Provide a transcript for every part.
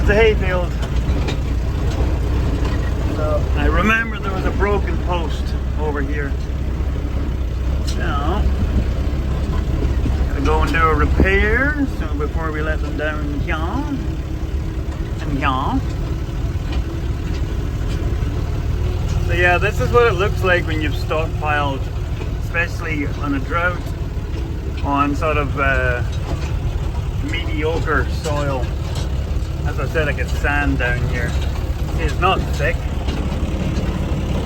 there's the hayfield. So I remember there was a broken post over here. Now, gotta go and do a repair so before we let them down here. And here. So yeah, this is what it looks like when you've stockpiled, especially on a drought, on sort of mediocre soil. As I said, I get sand down here. See, it's not thick,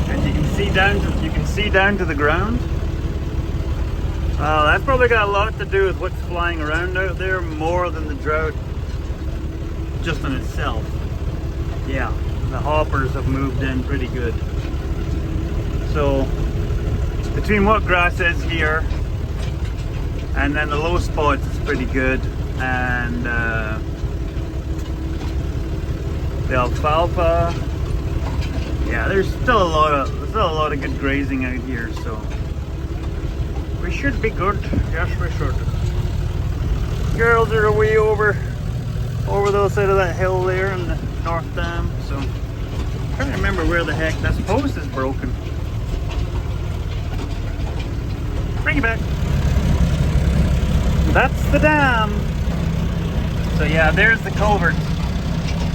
and you can see down to the ground. That's probably got a lot to do with what's flying around out there more than the drought just in itself. Yeah, the hoppers have moved in pretty good. So between what grass is here and then the low spots, it's pretty good. And the alfalfa, yeah, there's still a lot of good grazing out here, so we should be good. Yes, we should. Girls are away over the other side of that hill there in the North Dam, so I'm trying to remember where the heck this post is broken. Bring it back. That's the dam. So yeah, there's the culvert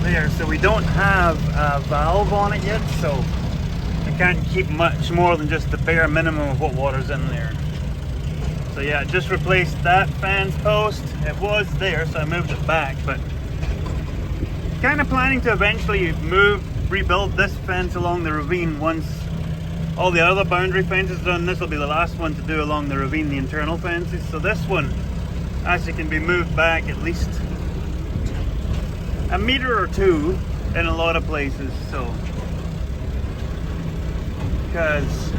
there. So we don't have a valve on it yet, so I can't keep much more than just the bare minimum of what water's in there. So yeah, just replaced that fence post. It was there, so I moved it back, but kind of planning to eventually rebuild this fence along the ravine once all the other boundary fences are done. This will be the last one to do along the ravine, the internal fences. So this one actually can be moved back at least a meter or two in a lot of places. So, because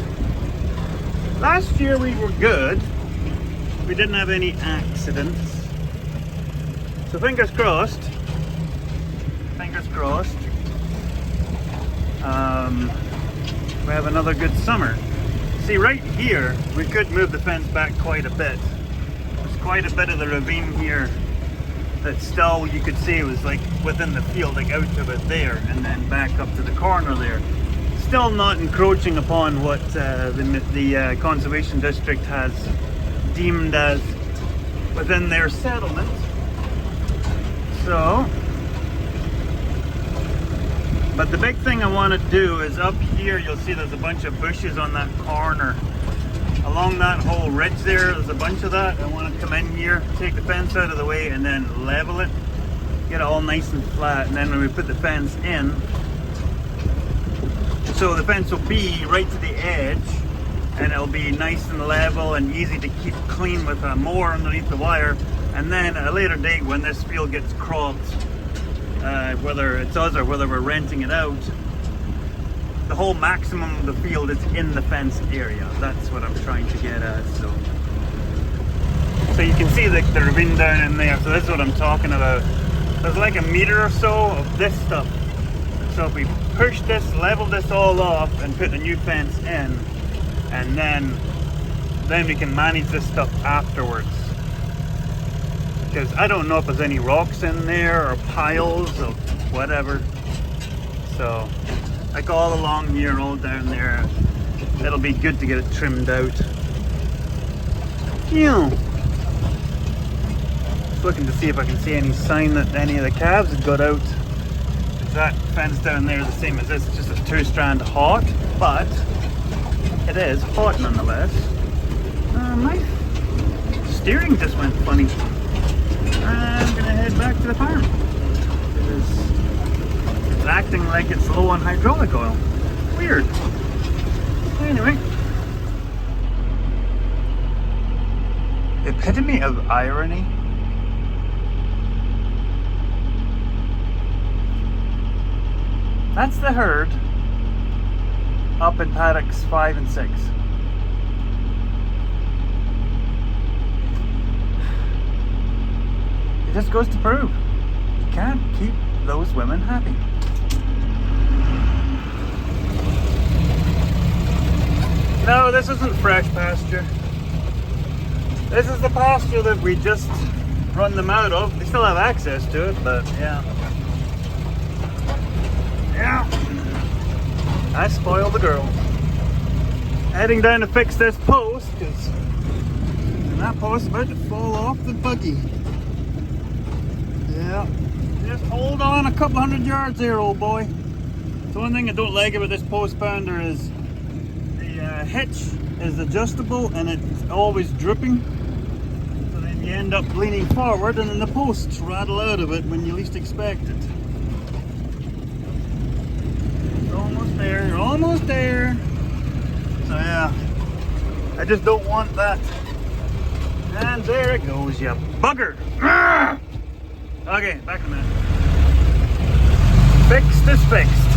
last year we were good, we didn't have any accidents. So fingers crossed. Fingers crossed. We have another good summer. See, right here, we could move the fence back quite a bit. There's quite a bit of the ravine here that still, you could see it was like within the field, like out of it there, and then back up to the corner there. Still not encroaching upon what the Conservation District has deemed as within their settlement. So, but the big thing I want to do is up here, you'll see there's a bunch of bushes on that corner. Along that whole ridge there's a bunch of that. I want to come in here, take the fence out of the way, and then level it. Get it all nice and flat, and then when we put the fence in, so the fence will be right to the edge, and it'll be nice and level and easy to keep clean with a mower underneath the wire. And then at a later date, when this field gets cropped, whether it's us or whether we're renting it out, the whole maximum of the field is in the fenced area. That's what I'm trying to get at. So you can see the ravine down in there. So this is what I'm talking about. There's like a meter or so of this stuff. So if we push this, level this all off, and put the new fence in, and then we can manage this stuff afterwards. Because I don't know if there's any rocks in there or piles or whatever. So, like all along here, all down there, it'll be good to get it trimmed out. Yeah. Just looking to see if I can see any sign that any of the calves had got out. Because that fence down there is the same as this, it's just a 2-strand hot, but it is hot nonetheless. My steering just went funny. I'm gonna head back to the farm. It's acting like it's low on hydraulic oil. Weird. Anyway. Epitome of irony. That's the herd up in paddocks 5 and 6. It just goes to prove you can't keep those women happy. No, this isn't fresh pasture. This is the pasture that we just run them out of. They still have access to it, but yeah. Yeah, I spoiled the girl. Heading down to fix this post because that post is about to fall off the buggy. Yeah, just hold on a couple hundred yards there, old boy. The one thing I don't like about this post pounder is the hitch is adjustable and it's always dripping. So then you end up leaning forward and then the posts rattle out of it when you least expect it. You're almost there, you're almost there. So yeah, I just don't want that. And there it goes, you bugger. Arrgh! Okay, back in a minute. Fixed is fixed.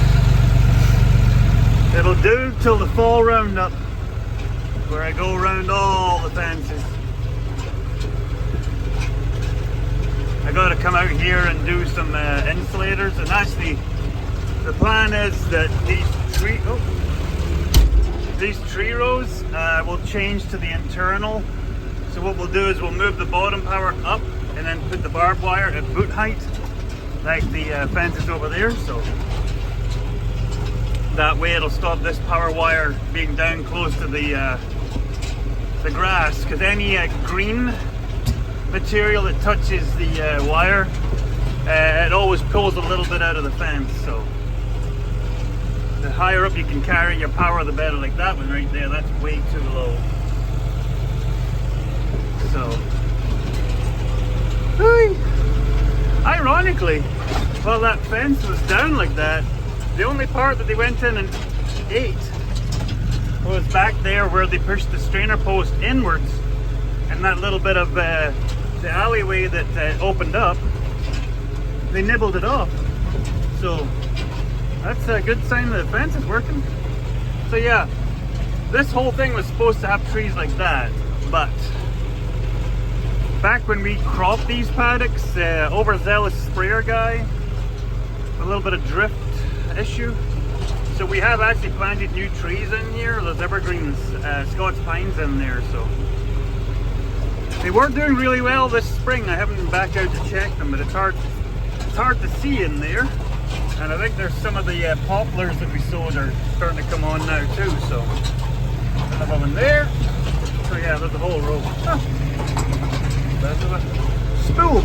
It'll do till the fall roundup, where I go around all the fences. I gotta come out here and do some insulators, and actually the plan is that these tree rows will change to the internal. So what we'll do is we'll move the bottom power up and then put the barbed wire at boot height, like the fences over there. So that way it'll stop this power wire being down close to the grass, because any green material that touches the wire, it always pulls a little bit out of the fence. So the higher up you can carry your power, the better. Like that one right there, that's way too low. So, ironically, while that fence was down like that, the only part that they went in and ate was back there where they pushed the strainer post inwards, and that little bit of the alleyway that opened up, they nibbled it off. So that's a good sign that the fence is working. So yeah, this whole thing was supposed to have trees like that, but back when we cropped these paddocks, overzealous sprayer guy, a little bit of drift issue. So we have actually planted new trees in here. There's evergreens, Scots pines in there. So they were doing really well this spring. I haven't been back out to check them, but it's hard to see in there. And I think there's some of the poplars that we sowed are starting to come on now too. So another one there. So yeah, there's a whole row. Spool.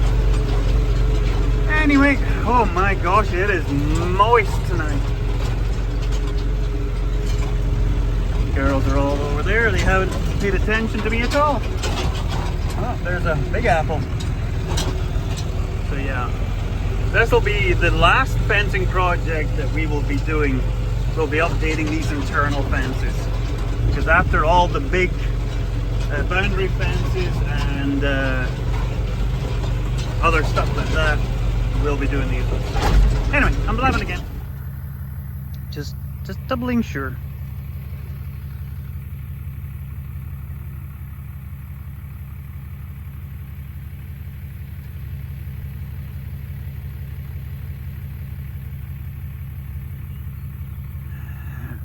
Anyway, oh my gosh, it is moist tonight. Girls are all over there. They haven't paid attention to me at all. Oh, there's a big apple. So yeah, this will be the last fencing project that we will be doing. We'll be updating these internal fences, because after all the big boundary fences and other stuff like that, we'll be doing these ones. Anyway, I'm blabbing again. Just doubling sure.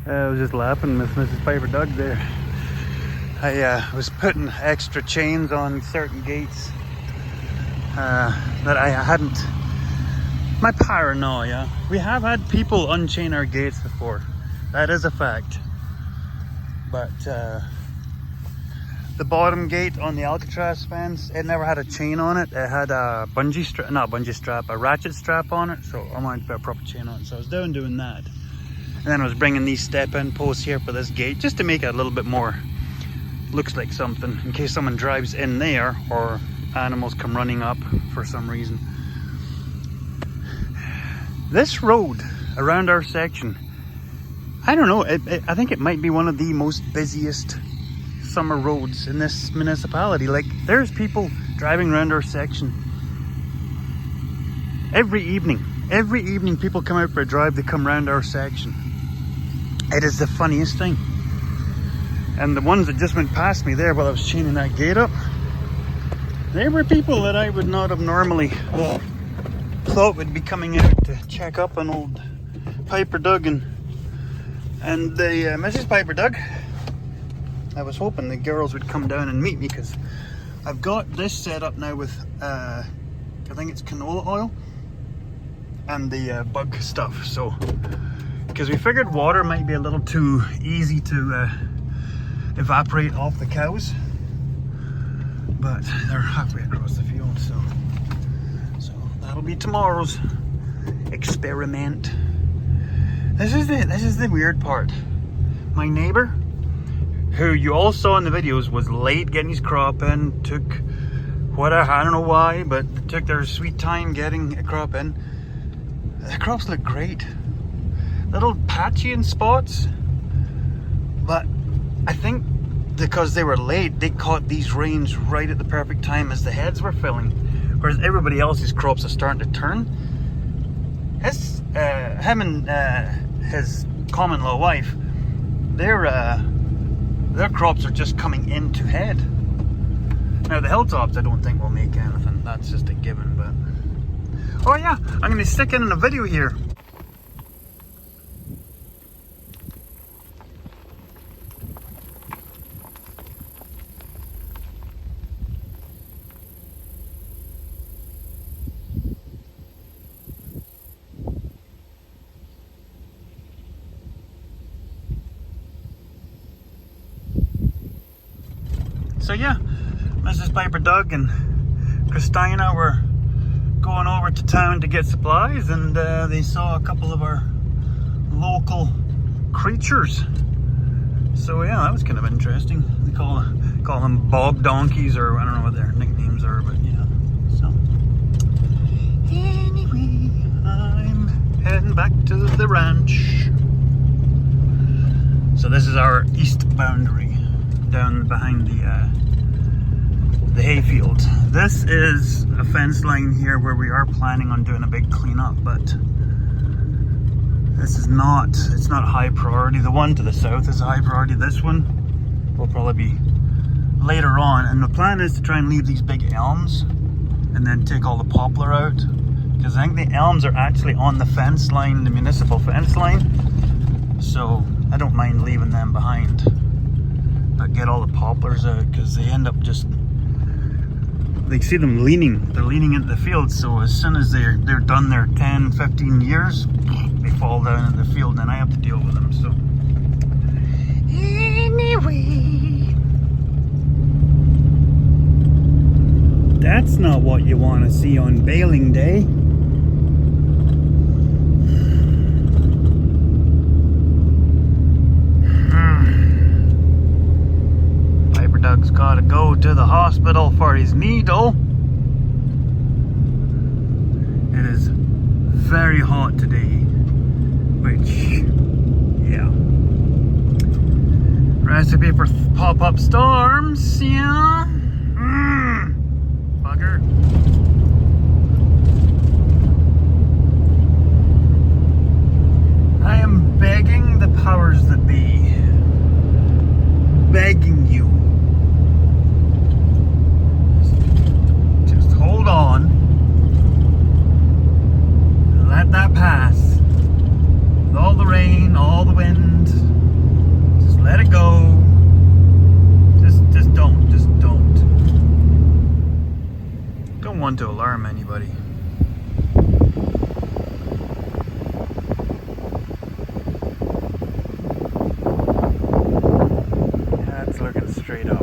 I was just laughing with Mrs. Piper Doug there. I was putting extra chains on certain gates that I hadn't. My paranoia. We have had people unchain our gates before. That is a fact. But the bottom gate on the Alcatraz fence, it never had a chain on it. It had a a ratchet strap on it. So I wanted to put a proper chain on it. So I was doing that. And then I was bringing these step-in posts here for this gate, just to make it a little bit more, looks like something, in case someone drives in there or animals come running up for some reason. This road around our section, I don't know, I think it might be one of the most busiest summer roads in this municipality. Like, there's people driving around our section every evening. Every evening people come out for a drive, they come around our section. It is the funniest thing. And the ones that just went past me there while I was chaining that gate up, they were people that I would not have normally thought would be coming out to check up on old Piper Doug and the Mrs. Piper Doug. I was hoping the girls would come down and meet me, because I've got this set up now with I think it's canola oil, and the bug stuff. So, because we figured water might be a little too easy to evaporate off the cows, but they're halfway across the field, so that'll be tomorrow's experiment. This is the weird part. My neighbor, who you all saw in the videos, was late getting his crop in. Took whatever, I don't know why, but took their sweet time getting a crop in. The crops look great, little patchy in spots, but I think because they were late, they caught these rains right at the perfect time as the heads were filling, whereas everybody else's crops are starting to turn. Him and his common-law wife, their crops are just coming into head. Now the hilltops I don't think will make anything, that's just a given, but... Oh yeah, I'm going to stick in a video here. So yeah, Mrs. Piper Doug and Christina were going over to town to get supplies, and they saw a couple of our local creatures. So yeah, that was kind of interesting. They call them bog donkeys, or I don't know what their nicknames are, but yeah. So anyway, I'm heading back to the ranch. So this is our east boundary, down behind the hayfield. This is a fence line here where we are planning on doing a big cleanup, but this is not, it's not high priority. The one to the south is a high priority. This one will probably be later on, and the plan is to try and leave these big elms and then take all the poplar out, because I think the elms are actually on the fence line, the municipal fence line, so I don't mind leaving them behind. But get all the poplars out, because they end up just, they see them leaning, they're leaning into the field, so as soon as they're done their 10, 15 years, they fall down in the field and I have to deal with them. So anyway, that's not what you want to see on baling day. Doug's gotta go to the hospital for his needle. It is very hot today, which, yeah. Recipe for pop-up storms, yeah. Bugger. I am begging the powers that be, begging you, hold on, let that pass. With all the rain, all the wind, just let it go. Just don't. Don't want to alarm anybody. That's looking straight up.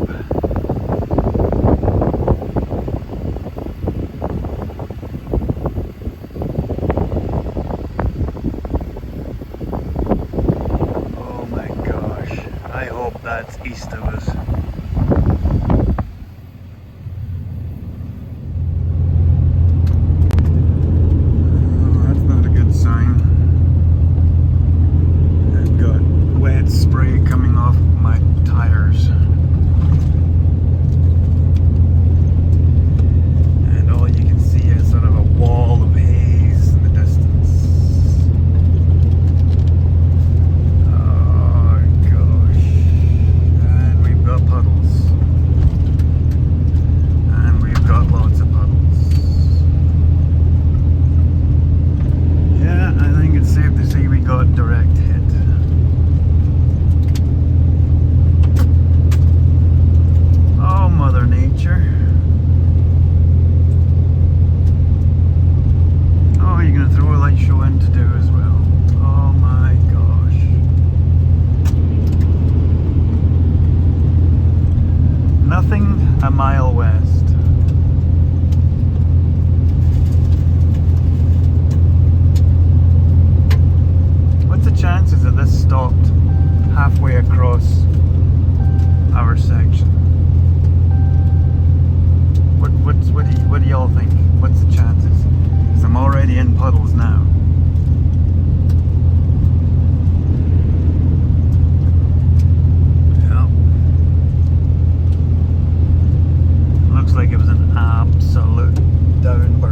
That's east of us.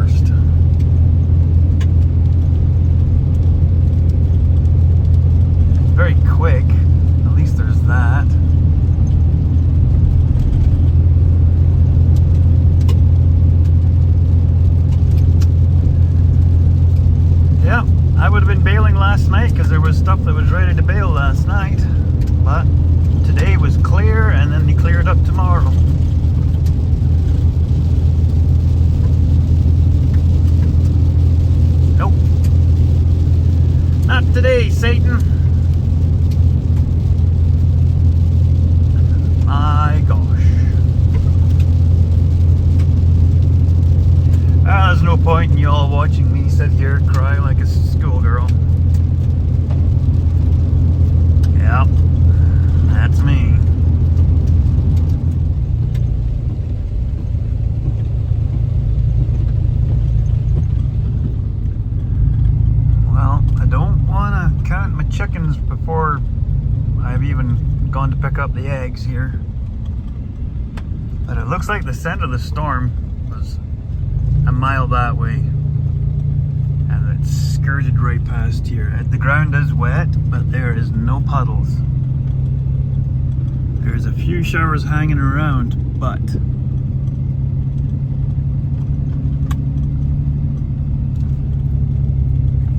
worst. Very quick, at least there's that. Yeah, I would have been bailing last night because there was stuff that was ready to bail last night, but today was clear and then they cleared up tomorrow. Nope. Not today, Satan. My gosh. There's no point in y'all watching me sit here cry like a schoolgirl. Yep, that's me. Well, I don't want to count my chickens before I've even gone to pick up the eggs here. But it looks like the center of the storm was a mile that way. And it skirted right past here. The ground is wet, but there is no puddles. There's a few showers hanging around, but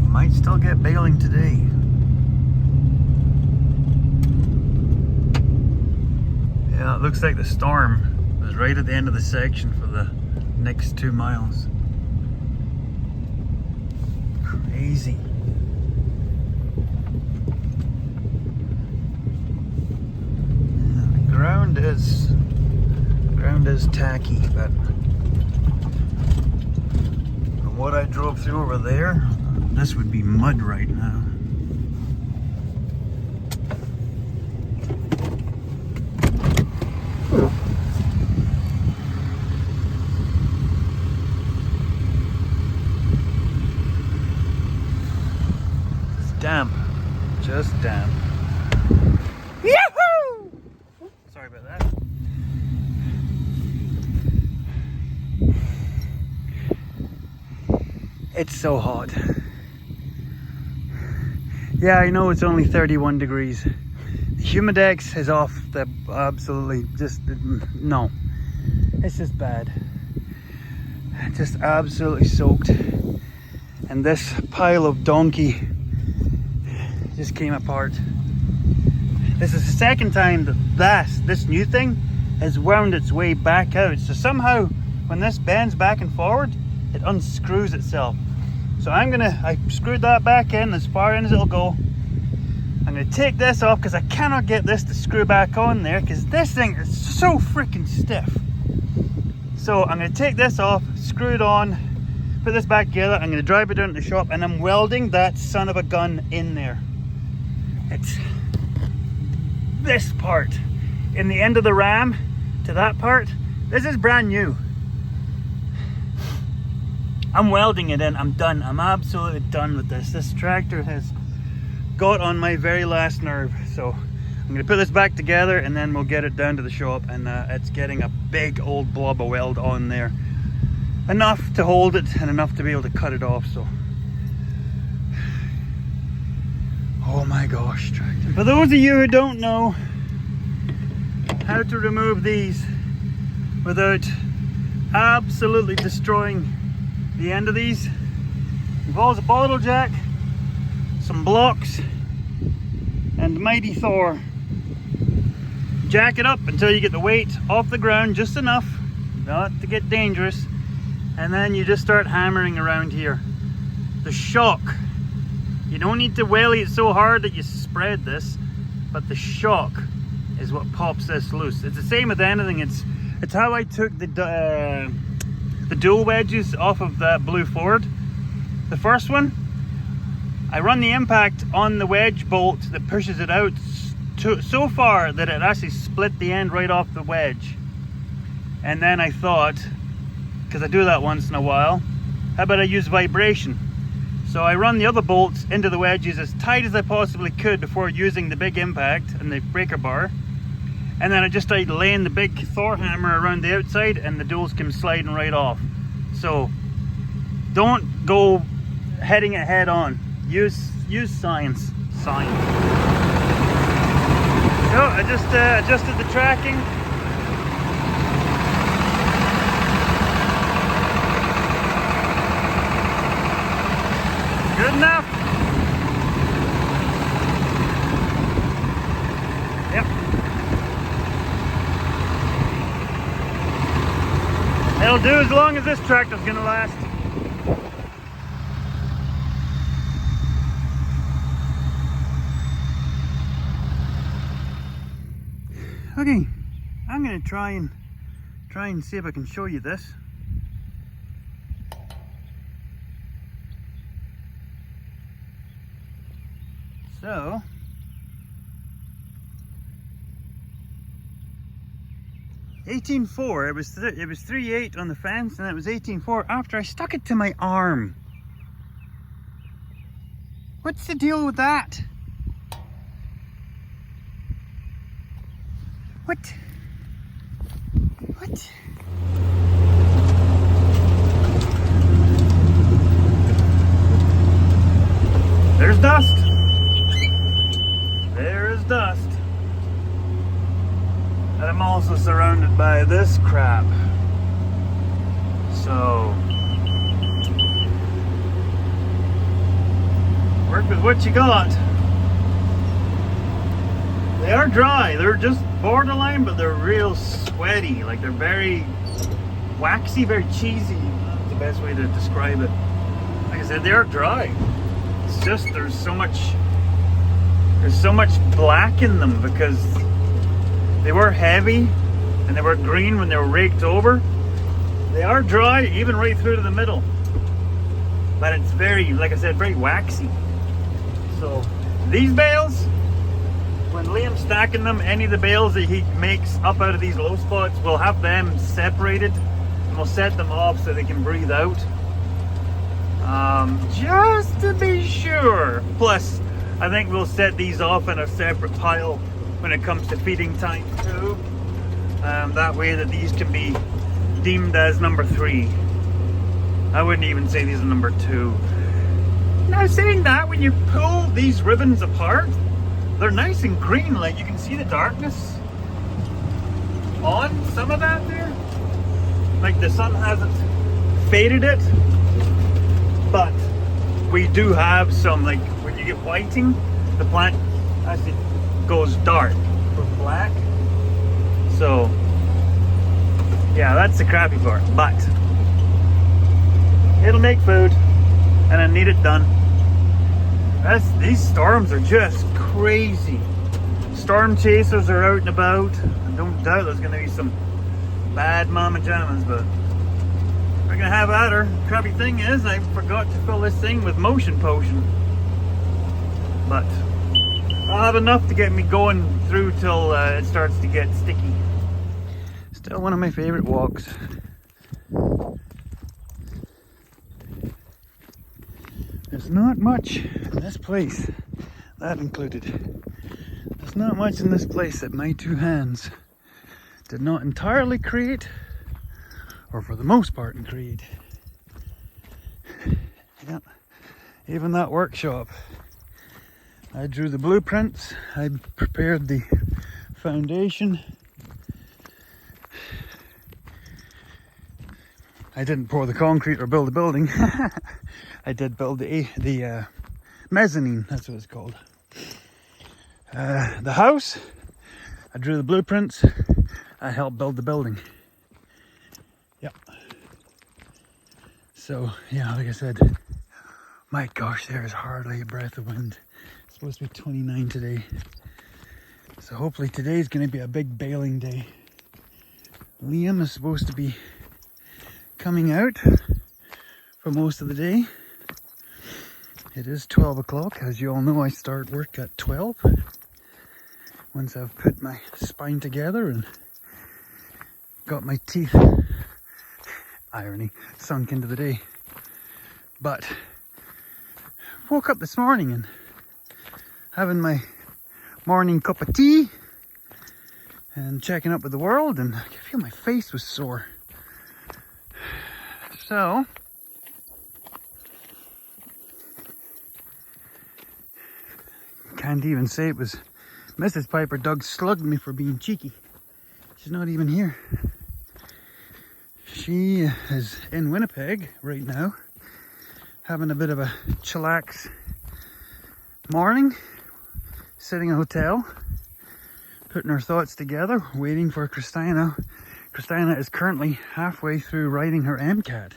we might still get bailing today. Yeah, it looks like the storm was right at the end of the section for the next 2 miles. Crazy. Yeah, the ground is tacky, but from what I drove through over there, this would be mud right now. Damp, just damp. Yahoo! Sorry about that. It's so hot. Yeah, I know it's only 31 degrees. The Humidex is off the absolutely just no. It's just bad. Just absolutely soaked. And this pile of donkey just came apart. This is the second time that this new thing has wound its way back out. So somehow when this bends back and forward, it unscrews itself. So I screwed that back in as far in as it'll go. I'm gonna take this off because I cannot get this to screw back on there because this thing is so freaking stiff. So I'm gonna take this off, screw it on, put this back together. I'm gonna drive it down to the shop and I'm welding that son of a gun in there. It's this part in the end of the ram to that part. This is brand new. I'm welding it in. I'm done. I'm absolutely done with this. This tractor has got on my very last nerve. So I'm gonna put this back together and then we'll get it down to the shop, and it's getting a big old blob of weld on there. Enough to hold it and enough to be able to cut it off. So oh my gosh, tractor. For those of you who don't know how to remove these without absolutely destroying the end of these, involves a bottle jack, some blocks, and Mighty Thor. Jack it up until you get the weight off the ground just enough not to get dangerous, and then you just start hammering around here. The shock, you don't need to whaley it so hard that you spread this, but the shock is what pops this loose. It's the same with anything. It's how I took the dual wedges off of that blue Ford. The first one, I run the impact on the wedge bolt that pushes it out so far that it actually split the end right off the wedge. And then I thought, because I do that once in a while, how about I use vibration? So I run the other bolts into the wedges as tight as I possibly could before using the big impact and the breaker bar. And then I just started laying the big Thor hammer around the outside and the duals came sliding right off. So don't go heading it head on. Use science. Science. So I just adjusted the tracking. Good enough. Yep. It'll do as long as this tractor's gonna last. Okay, I'm gonna try and see if I can show you this. So, $18.4. It was 3.8 on the fence, and it was $18.4 after I stuck it to my arm. What's the deal with that? What? There's dust. There is dust. And I'm also surrounded by this crap. So, work with what you got. They are dry. They're just borderline, but they're real sweaty. Like, they're very waxy, very cheesy. That's the best way to describe it. Like I said, they are dry. It's just there's so much black in them because they were heavy and they were green when they were raked over. They are dry, even right through to the middle. But it's very, like I said, very waxy. So these bales, when Liam's stacking them, any of the bales that he makes up out of these low spots, we'll have them separated and we'll set them off so they can breathe out. Just to be sure. Plus, I think we'll set these off in a separate pile when it comes to feeding time too. That way that these can be deemed as number 3. I wouldn't even say these are number 2. Now saying that, when you pull these ribbons apart, they're nice and green. Like, you can see the darkness on some of that there. Like, the sun hasn't faded it, but we do have some, like, when you get whiting, the plant actually goes dark from black. So yeah, that's the crappy part, but it'll make food and I need it done. These storms are just crazy. Storm chasers are out and about. I don't doubt there's gonna be some bad mama jammas, but we're gonna have at her. Crappy thing is, I forgot to fill this thing with motion potion, but I'll have enough to get me going through till it starts to get sticky. Still one of my favorite walks. There's not much in this place, that included. There's not much in this place that my two hands did not entirely create, or for the most part create. Yeah, even that workshop. I drew the blueprints, I prepared the foundation. I didn't pour the concrete or build the building. I did build the mezzanine, that's what it's called. The house, I drew the blueprints, I helped build the building. Yep. So, yeah, like I said, my gosh, there is hardly a breath of wind. It's supposed to be 29 today. So hopefully today's going to be a big baling day. Liam is supposed to be coming out for most of the day. It is 12 o'clock. As you all know, I start work at 12. Once I've put my spine together and got my teeth, irony, sunk into the day. But woke up this morning and having my morning cup of tea and checking up with the world, and I feel my face was sore. So can't even say it was Mrs. Piper. Doug slugged me for being cheeky. She's not even here. She is in Winnipeg right now, having a bit of a chillax morning, sitting in a hotel, putting her thoughts together, waiting for Christina. Christina is currently halfway through writing her MCAT.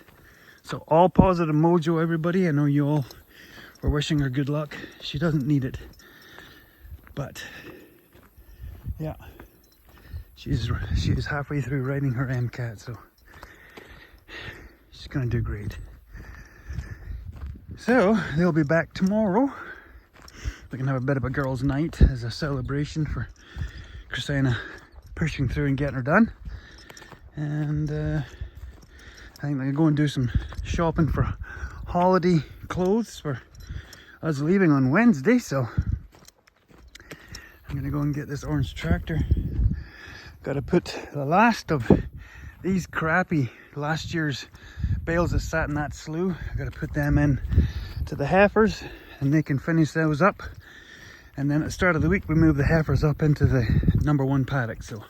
So all positive mojo, everybody. I know you all were wishing her good luck. She doesn't need it. But yeah, she is halfway through writing her MCAT, so she's gonna do great. So they'll be back tomorrow. We can have a bit of a girls' night as a celebration for Christina pushing through and getting her done. And I think they're going to do some shopping for holiday clothes for us leaving on Wednesday. So I'm going to go and get this orange tractor. Got to put the last of these crappy last year's bales that sat in that slough. I got to put them in to the heifers, and they can finish those up. And then at the start of the week, we move the heifers up into the number 1 paddock. So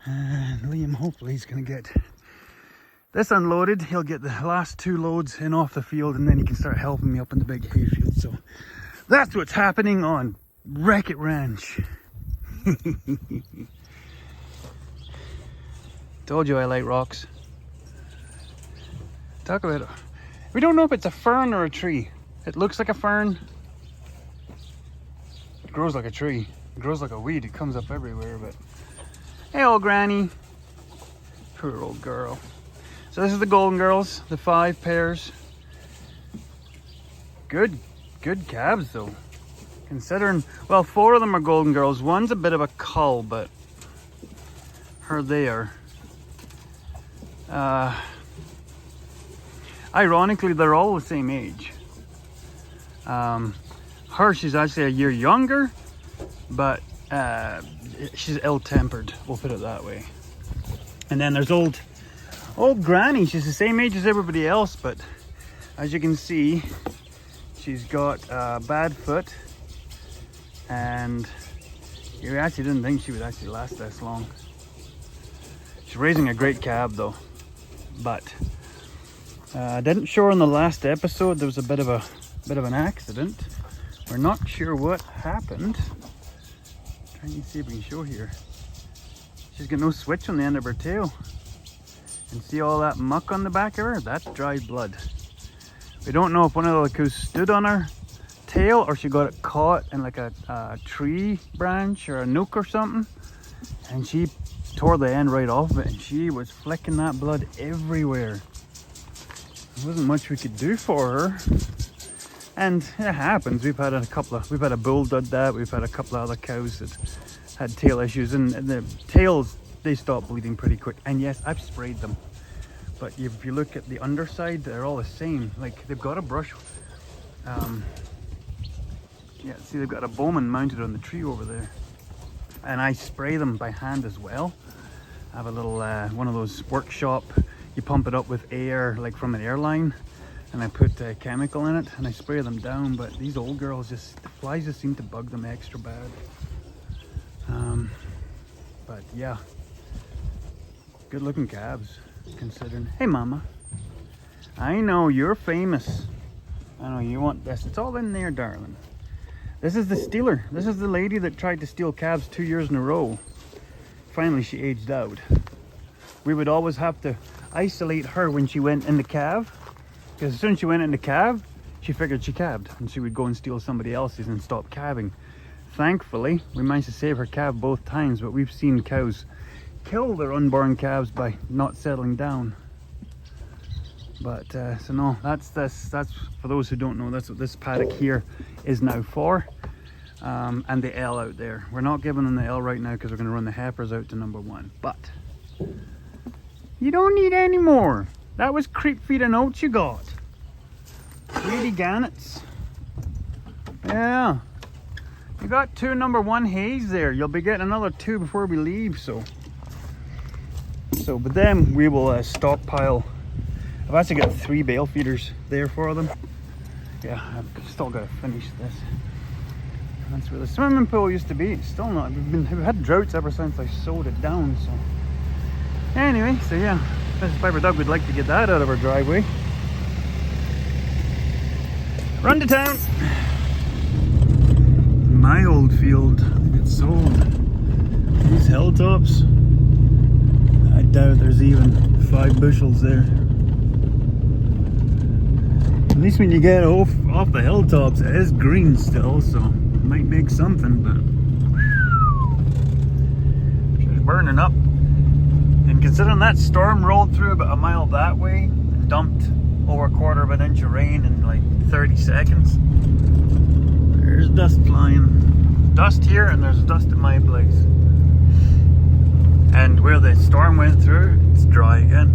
Liam, hopefully he's going to get this unloaded. He'll get the last 2 loads in off the field, and then he can start helping me up in the big hayfield. So that's what's happening on Wreck-It Ranch. Told you I like rocks. Talk about it. We don't know if it's a fern or a tree. It looks like a fern. It grows like a tree. It grows like a weed. It comes up everywhere, but hey, old granny. Poor old girl. So this is the Golden Girls, the 5 pairs. Good calves though. Considering, well, 4 of them are Golden Girls. One's a bit of a cull, but her there. Ironically, they're all the same age. Her, she's actually a year younger, but she's ill-tempered, we'll put it that way. And then there's old Granny. She's the same age as everybody else, but as you can see, she's got a bad foot, and you actually didn't think she would actually last this long. She's raising a great cab though, but I didn't show her in the last episode. There was a bit of an accident. We're not sure what happened. Trying to see if we can show here. She's got no switch on the end of her tail. And see all that muck on the back of her? That's dried blood. We don't know if one of the cows stood on her tail or she got it caught in like a tree branch or a nook or something. And she tore the end right off of it, and she was flicking that blood everywhere. There wasn't much we could do for her. And it happens. We've had a bull did that. We've had a couple of other cows that had tail issues, and the tails, they stop bleeding pretty quick. And yes, I've sprayed them, but if you look at the underside, they're all the same. Like, they've got a brush. Yeah, see, they've got a Bowman mounted on the tree over there, and I spray them by hand as well. I have a little one of those workshop. You pump it up with air, like from an airline, and I put a chemical in it and I spray them down. But these old girls, the flies just seem to bug them extra bad. But yeah, good looking calves considering. Hey mama, I know you're famous. I know you want this. It's all in there, darling. This is the stealer. This is the lady that tried to steal calves 2 years in a row. Finally, she aged out. We would always have to isolate her when she went in the calve, because as soon as she went in the calve, she figured she calved, and she would go and steal somebody else's and stop calving. Thankfully, we managed to save her calf both times, but we've seen cows kill their unborn calves by not settling down. But so no, that's for those who don't know, that's what this paddock here is now for. And the L out there. We're not giving them the L right now because we're going to run the heifers out to number 1. But you don't need any more. That was creep feed and oats you got. Greedy gannets. Yeah. You got 2 number 1 hays there. You'll be getting another 2 before we leave. So but then we will stockpile. I've actually got 3 bale feeders there for them. Yeah, I've still got to finish this. That's where the swimming pool used to be. It's still not. We've had droughts ever since I sowed it down. So anyway, so yeah, Mrs. Piper Doug would like to get that out of her driveway. Run to town. My old field gets sold. These hilltops, I doubt there's even 5 bushels there. At least when you get off the hilltops, it is green still, so it might make something, but it's burning up. And considering that storm rolled through about a mile that way and dumped over 1/4 inch of rain in like 30 seconds, there's dust flying. Dust here and there's dust at my place. And where the storm went through, it's dry again.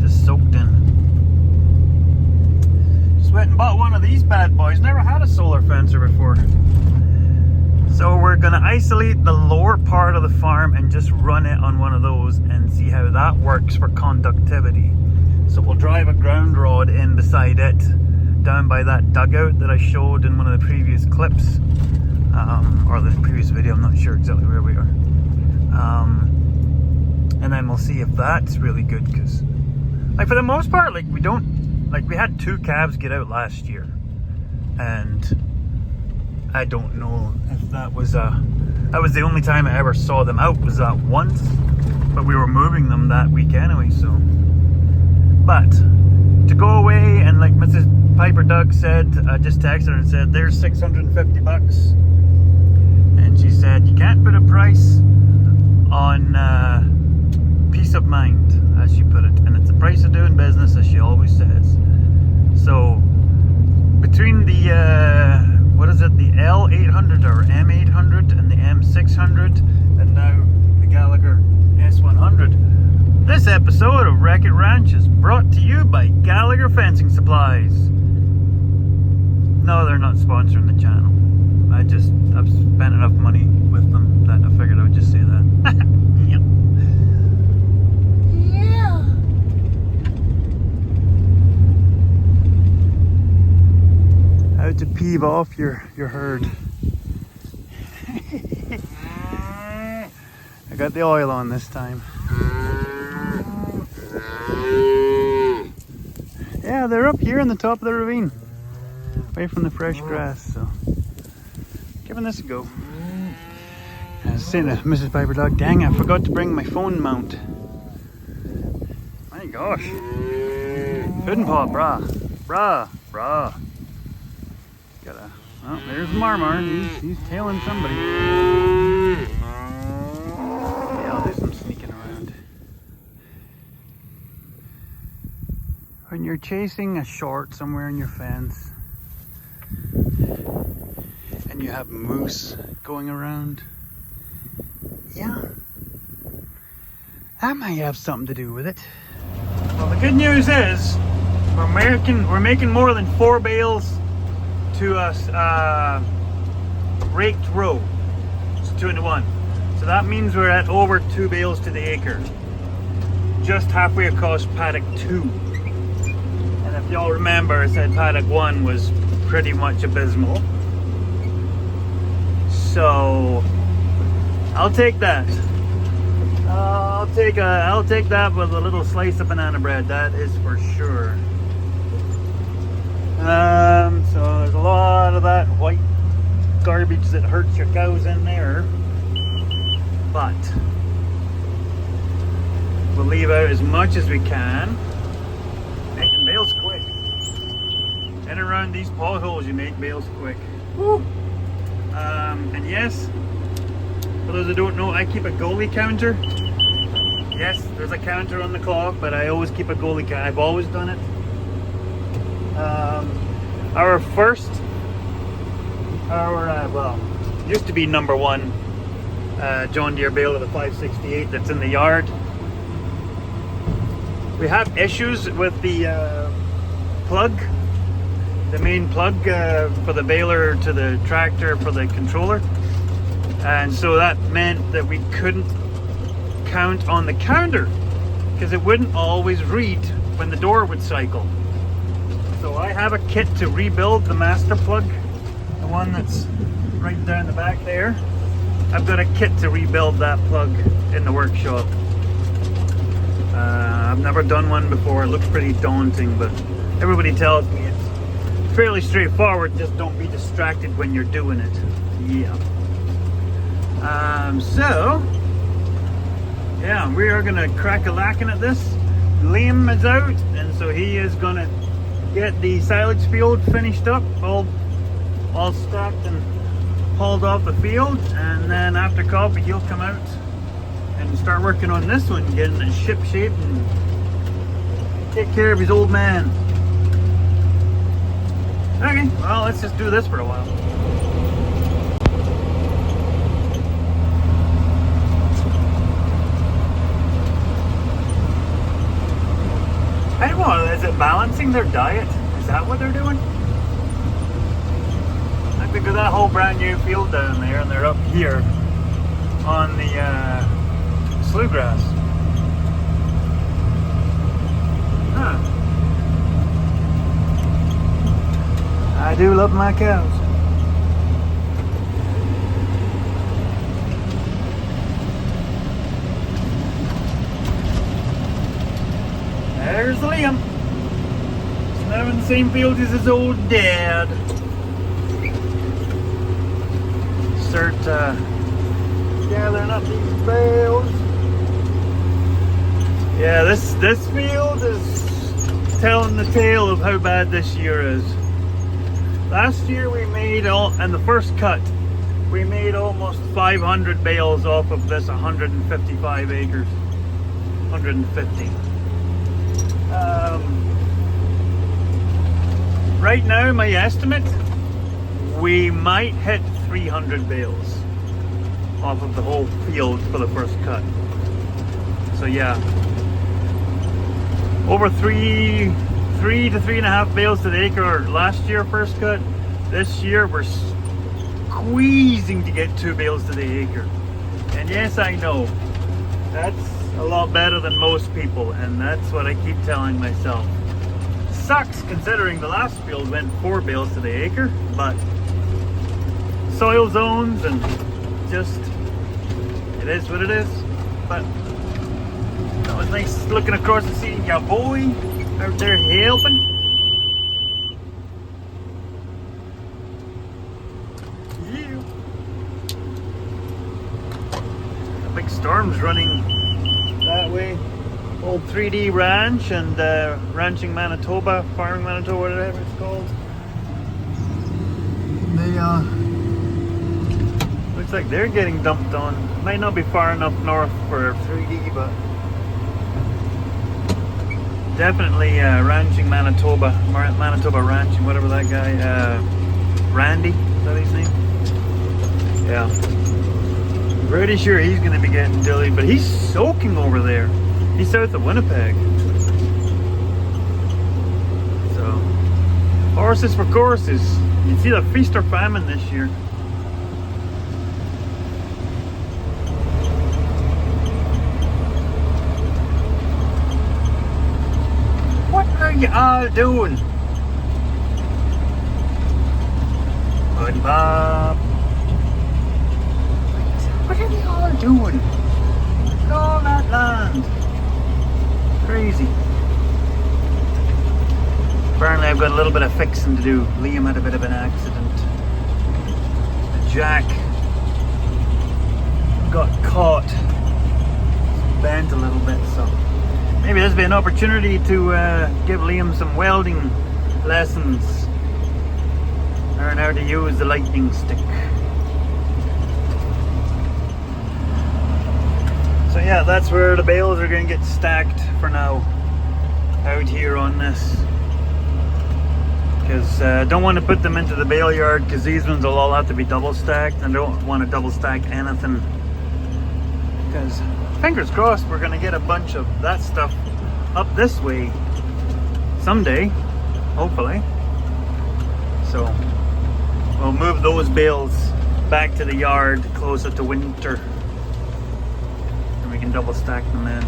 Just soaked in. Just went and bought one of these bad boys. Never had a solar fencer before. So we're gonna isolate the lower part of the farm and just run it on one of those and see how that works for conductivity. So we'll drive a ground rod in beside it, down by that dugout that I showed in one of the previous clips. Or the previous video, I'm not sure exactly where we are. And then we'll see if that's really good, because like for the most part, like we had 2 calves get out last year, and I don't know if that was the only time I ever saw them out, was that once, but we were moving them that week anyway. So but to go away and, like Mrs. Piper Doug said, I just texted her and said there's $650, and she said you can't put a price on peace of mind, as she put it, and it's the price of doing business, as she always says. So between the what is it, the L800 or M800 and the M600, and now the Gallagher S100, this episode of Wreck-It Ranch is brought to you by Gallagher Fencing Supplies. No, they're not sponsoring the channel. I've spent enough money with them that I figured I would just say that. Yep. Yeah. How to peeve off your herd. I got the oil on this time. Yeah, they're up here on the top of the ravine, away from the fresh grass, so giving this a go. I was saying to Mrs. Piper Doug, dang, I forgot to bring my phone mount. My gosh. Puddin' paw, brah. Gotta, oh, there's Marmar. He's tailing somebody. Yeah, I'll do some sneaking around. When you're chasing a short somewhere in your fence, and you have moose going around, yeah, that might have something to do with it. Well, the good news is we're making more than 4 bales to a raked row. It's 2 into 1. So that means we're at over 2 bales to the acre, just halfway across paddock 2. And if y'all remember, I said paddock 1 was pretty much abysmal. So I'll take that. I'll take that with a little slice of banana bread. That is for sure. So there's a lot of that white garbage that hurts your cows in there, but we'll leave out as much as we can. Making bales quick. In and around these potholes, you make bales quick. Woo. And yes, for those who don't know, I keep a goalie counter. Yes, there's a counter on the clock, but I always keep a goalie counter. I've always done it. Used to be number 1 John Deere bale of the 568 that's in the yard. We have issues with the plug, the main plug for the baler to the tractor for the controller, and so that meant that we couldn't count on the counter because it wouldn't always read when the door would cycle. So I have a kit to rebuild the master plug, the one that's right down the back there. I've got a kit to rebuild that plug in the workshop. I've never done one before. It looks pretty daunting, but everybody tells me it's fairly straightforward. Just don't be distracted when you're doing it. Yeah. So yeah, we are gonna crack a lacking at this. Liam is out, and so he is gonna get the silage field finished up, all stacked and hauled off the field, and then after coffee he'll come out and start working on this one, getting it ship shape and take care of his old man. Okay, well, let's just do this for a while. I don't know, is it balancing their diet? Is that what they're doing? Like, because that whole brand new field down there, and they're up here on the slough grass. Huh. I do love my cows. There's Liam. He's now in the same field as his old dad. Start gathering up these bales. Yeah, this field is telling the tale of how bad this year is. Last year we made, in the first cut, we made almost 500 bales off of this 155 acres. 150. Right now, my estimate, we might hit 300 bales off of the whole field for the first cut. So yeah, over three to 3.5 bales to the acre last year first cut. This year we're squeezing to get 2 bales to the acre. And yes, I know that's a lot better than most people, and that's what I keep telling myself. Sucks considering the last field went 4 bales to the acre, but soil zones and just, it is what it is. But that was nice looking across and seeing your boy out there helping. Yeah. The big storm's running that way. Old 3D Ranch and Ranching Manitoba, Farming Manitoba, whatever it's called. They looks like they're getting dumped on. Might not be far enough north for 3D, but definitely Ranching Manitoba, Manitoba Ranching, whatever that guy, Randy, is that his name? Yeah. Pretty sure he's going to be getting dilly, but he's soaking over there. He's south of Winnipeg. So, horses for courses. It's either feast or famine this year. What are you all doing? Buddy Bob. What are they all doing? Look at all that land. Crazy. Apparently I've got a little bit of fixing to do. Liam had a bit of an accident. The jack got caught. Bent a little bit, so maybe this will be an opportunity to give Liam some welding lessons. Learn how to use the lightning stick. So yeah, that's where the bales are going to get stacked for now, out here on this. Because I don't want to put them into the bale yard, because these ones will all have to be double stacked, and I don't want to double stack anything. Because fingers crossed we're going to get a bunch of that stuff up this way someday, hopefully. So we'll move those bales back to the yard closer to winter. We can double stack them in.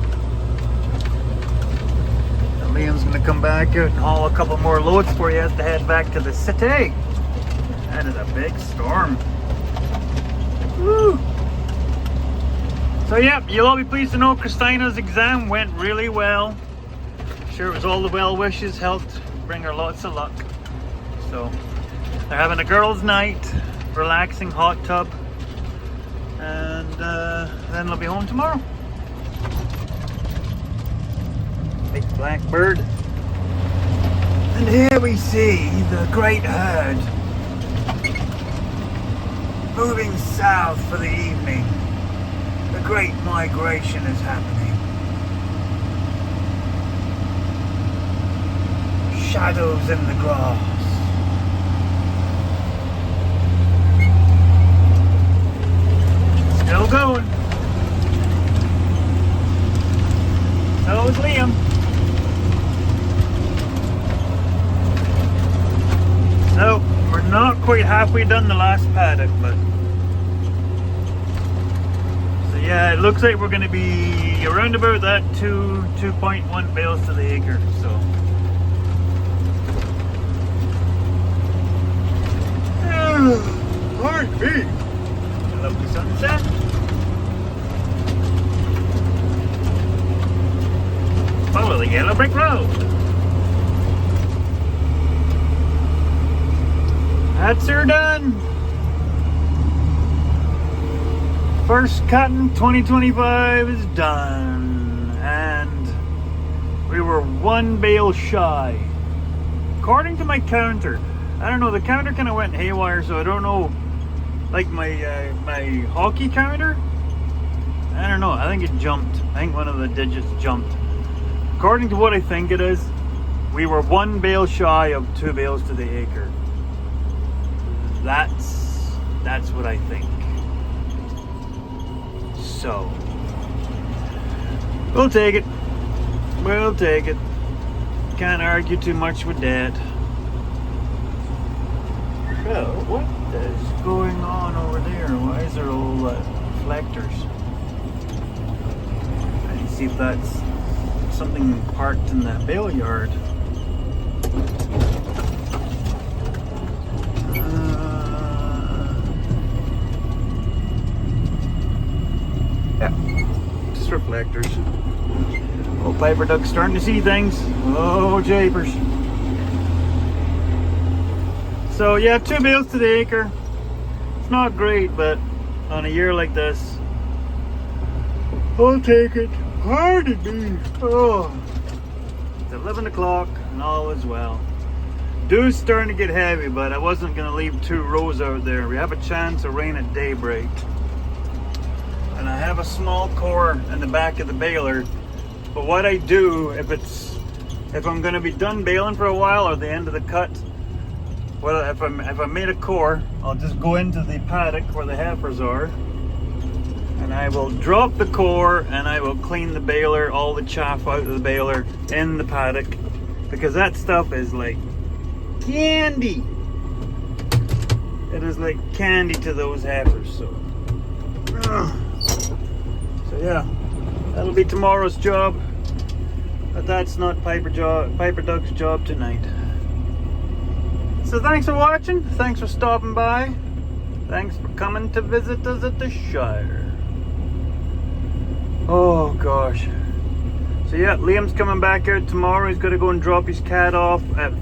And Liam's gonna come back out and haul a couple more loads before he has to head back to the city. That is a big storm. Woo. So yeah, you'll all be pleased to know Christina's exam went really well. Sure, it was all the well wishes helped bring her lots of luck. So they're having a girls' night, relaxing hot tub, and then they'll be home tomorrow. Big black bird. And here we see the great herd moving south for the evening. The great migration is happening. Shadows in the grass. Still going. So is Liam. So, we're not quite halfway done the last paddock, but so yeah, it looks like we're going to be around about that 2.1 bales to the acre. So heartbeat. Lovely sunset. Follow the yellow brick road. That's her done. First cutting 2025 is done. And we were 1 bale shy. According to my counter. I don't know, the counter kind of went haywire, so I don't know. Like my hockey counter? I don't know, I think it jumped. I think one of the digits jumped. According to what I think it is, we were 1 bale shy of 2 bales to the acre. That's what I think. So we'll take it. We'll take it. Can't argue too much with that. So what is going on over there? Why is there all reflectors? I can see if that's something parked in that bale yard. Yeah, just reflectors. Oh, Piper Duck's starting to see things. Oh, japers. So yeah, 2 bales to the acre. It's not great, but on a year like this, I'll take it. Pardon me. Oh, it's 11 o'clock and all is well. Dew's starting to get heavy, but I wasn't going to leave 2 rows out there. We have a chance of rain at daybreak. And I have a small core in the back of the baler. But what I do, if I'm going to be done baling for a while or the end of the cut, well, if I made a core, I'll just go into the paddock where the heifers are, and I will drop the core and I will clean the baler, all the chaff out of the baler in the paddock, because that stuff is like candy. It is like candy to those heifers. So yeah, that'll be tomorrow's job, but that's not Piper Duck's job tonight. So thanks for watching, thanks for stopping by, thanks for coming to visit us at the Shire. Oh gosh. So yeah, Liam's coming back out tomorrow. He's going to go and drop his cat off at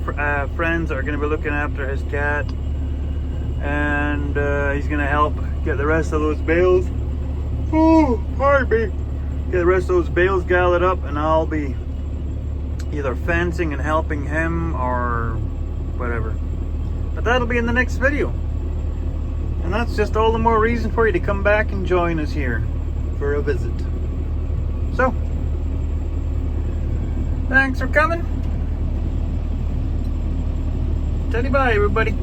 friends that are going to be looking after his cat. And he's going to help get the rest of those bales. Oh, pardon me. Get the rest of those bales gathered up, and I'll be either fencing and helping him or whatever. But that'll be in the next video. And that's just all the more reason for you to come back and join us here for a visit. So, thanks for coming. Tell you bye, everybody.